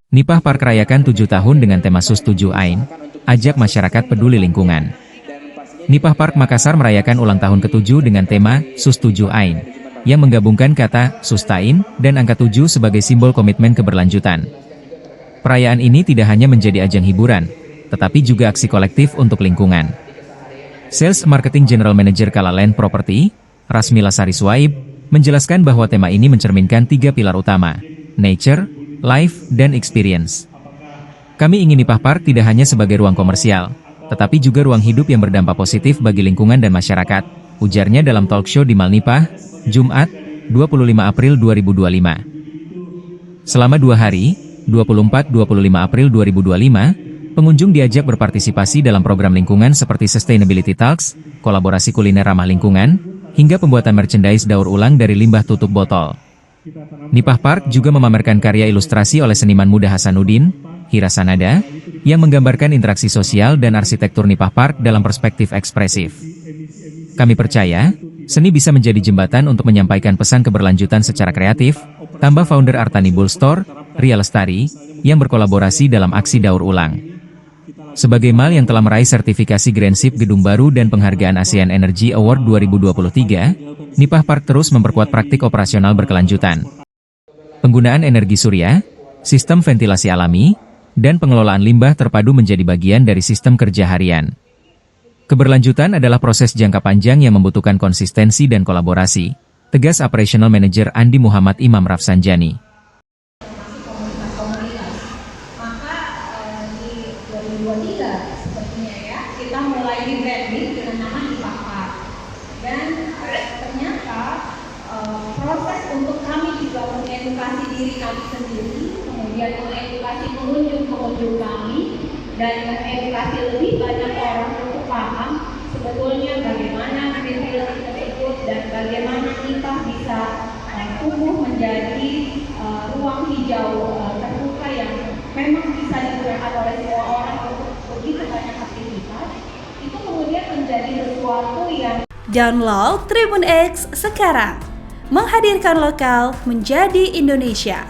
Nipah Park rayakan 7 tahun dengan tema SUS 7 Ain, ajak masyarakat peduli lingkungan. Nipah Park Makassar merayakan ulang tahun ke-7 dengan tema SUS 7 Ain, yang menggabungkan kata sustain dan angka 7 sebagai simbol komitmen keberlanjutan. Perayaan ini tidak hanya menjadi ajang hiburan, tetapi juga aksi kolektif untuk lingkungan. Sales Marketing General Manager Kala Land Property, Rasmila Sari Swaib, menjelaskan bahwa tema ini mencerminkan 3 pilar utama, nature, life, dan experience. Kami ingin Nipah Park tidak hanya sebagai ruang komersial, tetapi juga ruang hidup yang berdampak positif bagi lingkungan dan masyarakat, ujarnya dalam talk show di Malnipah, Jumat, 25 April 2025. Selama 2 hari, 24-25 April 2025, pengunjung diajak berpartisipasi dalam program lingkungan seperti Sustainability Talks, kolaborasi kuliner ramah lingkungan, hingga pembuatan merchandise daur ulang dari limbah tutup botol. Nipah Park juga memamerkan karya ilustrasi oleh seniman muda Hasanuddin, Hira Sanada, yang menggambarkan interaksi sosial dan arsitektur Nipah Park dalam perspektif ekspresif. Kami percaya, seni bisa menjadi jembatan untuk menyampaikan pesan keberlanjutan secara kreatif, tambah founder Artani Bull Store, Ria Lestari, yang berkolaborasi dalam aksi daur ulang. Sebagai mall yang telah meraih sertifikasi Grand Sip Gedung Baru dan penghargaan ASEAN Energy Award 2023, Nipah Park terus memperkuat praktik operasional berkelanjutan. Penggunaan energi surya, sistem ventilasi alami, dan pengelolaan limbah terpadu menjadi bagian dari sistem kerja harian. Keberlanjutan adalah proses jangka panjang yang membutuhkan konsistensi dan kolaborasi, tegas Operational Manager Andi Muhammad Imam Rafsanjani. Maka di 2023 sepertinya ya, kita mulai di branding dengan nama Nipah Park. Dan ternyata proses untuk kami juga mengedukasi diri kami sendiri, kemudian mengedukasi pengunjung kami, dan mengedukasi lebih banyak orang untuk paham sebetulnya bagaimana privilege tersebut dan bagaimana kita bisa tumbuh menjadi ruang hijau terbuka yang memang bisa digunakan oleh semua orang untuk begitu banyak aktivitas. Itu kemudian menjadi sesuatu yang Download Tribun X sekarang, menghadirkan lokal menjadi Indonesia.